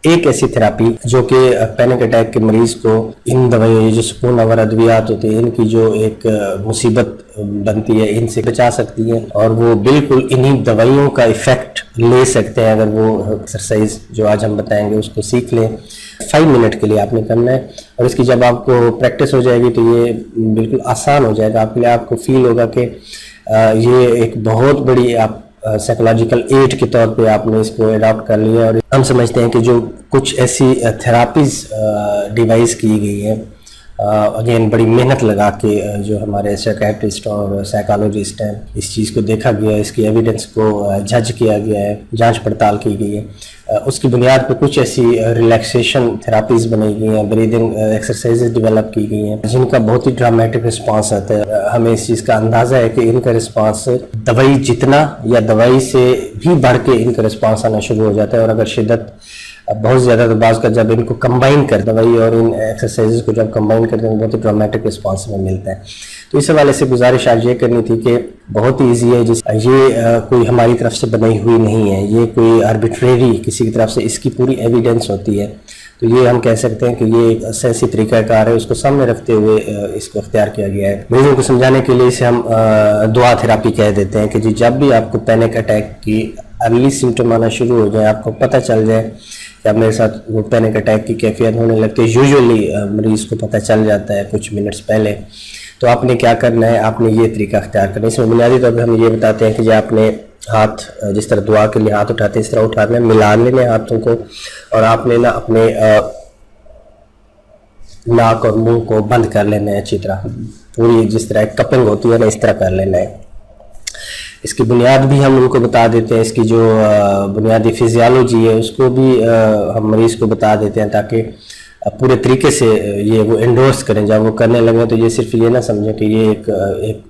एक ऐसी थेरापी जो कि पैनिक अटैक के मरीज को इन दवाइयों जो सुकून आवर अद्वियात होती है इनकी जो एक मुसीबत बनती है इनसे बचा सकती है और वो बिल्कुल इन्हीं दवाइयों का इफेक्ट ले सकते हैं अगर वो एक्सरसाइज जो आज हम बताएंगे उसको सीख लें। 5 मिनट के लिए आपने करना है और इसकी जब आपको प्रैक्टिस हो जाएगी तो ये बिल्कुल आसान हो जाएगा आपके लिए। आपको फील होगा कि ये एक बहुत बड़ी आप साइकोलॉजिकल एड के तौर पे आपने इसको अडॉप्ट कर लिया। और हम समझते हैं कि जो कुछ ऐसी थेरापीज डिवाइस की गई है अगेन बड़ी मेहनत लगा के जो हमारे साइकियाट्रिस्ट और साइकोलॉजिस्ट हैं इस चीज़ को देखा गया है, इसकी एविडेंस को जज किया गया है, जांच पड़ताल की गई है। उसकी बुनियाद पर कुछ ऐसी रिलैक्सेशन थेरापीज बनाई गई हैं, ब्रीदिंग एक्सरसाइजेज डेवलप की गई हैं जिनका बहुत ही ड्रामेटिक रिस्पांस आता है। हमें इस चीज़ का अंदाज़ा है कि इनका रिस्पांस दवाई जितना या दवाई से भी बढ़ के इनका रिस्पांस आना शुरू हो जाता है। और अगर शिद्दत बहुत ज़्यादा तो बाज़ का जब इनको कंबाइन कर दवाई और इन एक्सरसाइजेज को जब कंबाइन करते हैं बहुत ही ड्रामेटिक रिस्पांस में मिलता है। तो इस हवाले से गुजारिश आज ये करनी थी कि बहुत ही ईजी है, जिस ये कोई हमारी तरफ से बनाई हुई नहीं है, ये कोई आर्बिट्रेरी किसी की तरफ से इसकी पूरी एविडेंस होती है। तो ये हम कह सकते हैं कि ये एक ऐसी तरीक़ाकार है उसको सामने रखते हुए इसको अख्तियार किया गया है। मरीजों को समझाने के लिए इसे हम दुआ थेरापी कह देते हैं कि जी जब भी आपको पैनिक अटैक की अर्ली सिम्टम आना शुरू हो जाए, आपको पता चल जाए कि अब मेरे साथ वो पैनिक अटैक की कैफियत होने लगती है, यूजुअली मरीज़ को पता चल जाता है कुछ मिनट्स पहले, तो आपने क्या करना है, आपने ये तरीका अख्तियार करना है। इसमें बुनियादी तौर पर हम ये बताते हैं कि जो आपने हाथ जिस तरह दुआ के लिए हाथ उठाते हैं इस तरह उठाना है, मिला लेने हाथों को और आपने ना अपने नाक और मुंह को बंद कर लेना है अच्छी तरह, पूरी जिस तरह कपिंग होती है ना इस तरह कर लेना है। इसकी बुनियाद भी हम उनको बता देते हैं, इसकी जो बुनियादी फिजियोलॉजी है उसको भी हम मरीज़ को बता देते हैं ताकि पूरे तरीके से ये वो एंडोर्स करें। जब वो करने लगे तो ये सिर्फ ये ना समझें कि ये एक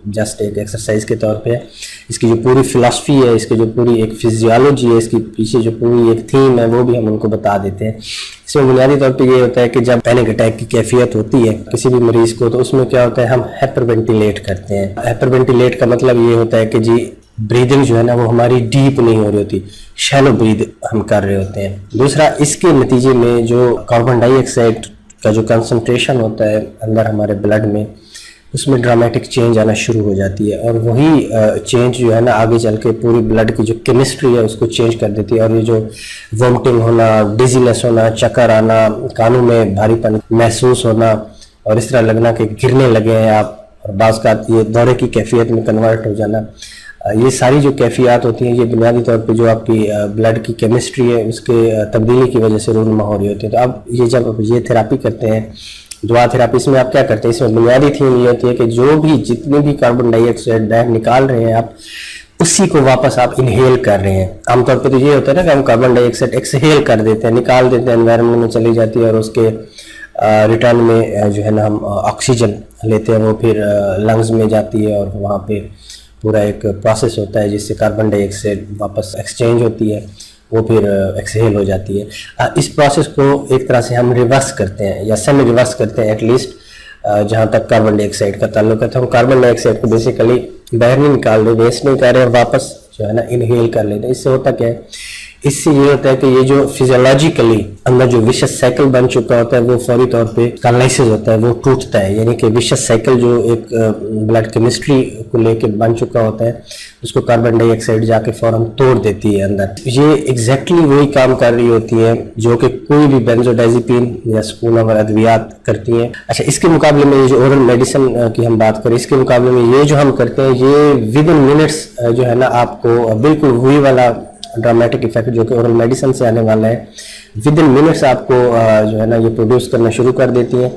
जस्ट एक एक्सरसाइज के तौर पे है। इसकी जो पूरी फिलॉसफी है, इसकी जो पूरी एक फिजियोलॉजी है, इसकी पीछे जो पूरी एक थीम है वो भी हम उनको बता देते हैं। इसमें बुनियादी तौर पे ये होता है कि जब पैनिक अटैक की कैफियत होती है किसी भी मरीज़ को तो उसमें क्या होता है, हम हाइपरवेंटिलेट करते हैं। हाइपरवेंटिलेट का मतलब ये होता है कि जी ब्रीदिंग जो है ना वो हमारी डीप नहीं हो रही होती, शैलो ब्रीद हम कर रहे होते हैं। दूसरा, इसके नतीजे में जो कार्बन डाइऑक्साइड का जो कंसंट्रेशन होता है अंदर हमारे ब्लड में उसमें ड्रामेटिक चेंज आना शुरू हो जाती है और वही चेंज जो है ना आगे चल के पूरी ब्लड की जो केमिस्ट्री है उसको चेंज कर देती है। और ये जो वोमिटिंग होना, डिजीनेस होना, चक्कर आना, कानों में भारीपन महसूस होना और इस तरह लगना कि गिरने लगे हैं आप और बाज़ का ये दौरे की कैफियत में कन्वर्ट हो जाना, ये सारी जो कैफियत होती हैं ये बुनियादी तौर पे जो आपकी ब्लड की केमिस्ट्री है उसके तब्दीली की वजह से रूनमा हो रही होती है। तो अब ये जब ये थेरापी करते हैं दुआ थेरापी, इसमें आप क्या करते हैं, इसमें बुनियादी थीम ये होती है कि जो भी जितने भी कार्बन डाइऑक्साइड बाहर निकाल रहे हैं आप उसी को वापस आप इनहेल कर रहे हैं। आमतौर पर तो ये होता है ना कि हम कार्बन डाइऑक्साइड एक्सहेल कर देते हैं, निकाल देते हैं, एनवायरनमेंट में चली जाती है और उसके रिटर्न में जो है ना हम ऑक्सीजन लेते हैं, वो फिर लंग्स में जाती है और वहाँ पे पूरा एक प्रोसेस होता है जिससे कार्बन डाइऑक्साइड वापस एक्सचेंज होती है, वो फिर एक्सहेल हो जाती है। इस प्रोसेस को एक तरह से हम रिवर्स करते हैं या सेमी रिवर्स करते हैं एटलीस्ट जहाँ तक कार्बन डाइऑक्साइड का ताल्लुक है। तो हम कार्बन डाइऑक्साइड को बेसिकली बाहर नहीं निकाल रहे, वेस्ट नहीं कर रहे और वापस जो है ना इनहेल कर लेते हैं। इससे होता क्या है, इससे ये होता है कि ये जो फिजियोलॉजिकली अंदर जो विशस साइकिल बन चुका होता है वो फौरी तौर पे कालाइसिस होता है, वो टूटता है। यानी कि विशस साइकिल जो एक ब्लड केमिस्ट्री को लेके बन चुका होता है उसको कार्बन डाइऑक्साइड जाके फौरन तोड़ देती है अंदर। ये एग्जैक्टली वही काम कर रही होती है जो कि कोई भी बेंजोडाइजिपिन या सुकून आवर अद्वियात करती हैं। अच्छा, इसके मुकाबले में ये जो ओरल मेडिसिन की हम बात करें, इसके मुकाबले में ये जो हम करते हैं ये विद इन मिनट्स जो है ना आपको बिल्कुल वही वाला ड्रामेटिक इफेक्ट जो कि ओरल मेडिसिन से आने वाला है विद इन मिनट्स आपको जो है ना ये प्रोड्यूस करना शुरू कर देती है।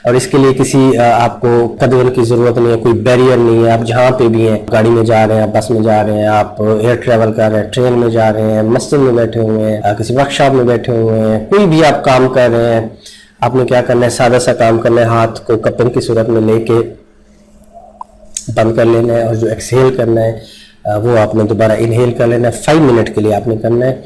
और इसके लिए किसी आपको कदम की ज़रूरत नहीं है, कोई बैरियर नहीं है। आप जहाँ पे भी हैं, गाड़ी में जा रहे हैं, बस में जा रहे हैं, आप एयर ट्रैवल कर रहे हैं, ट्रेन में जा रहे हैं, मस्जिद में बैठे हुए हैं, किसी वर्कशॉप में बैठे हुए हैं, कोई भी आप काम कर रहे हैं, आपने क्या करना है, सादा सा काम करना है, हाथ को कपिंग की सूरत में लेके बंद कर लेना है और जो एक्सहेल करना है वो आपने दोबारा इनहेल कर लेना है। 5 मिनट के लिए आपने करना है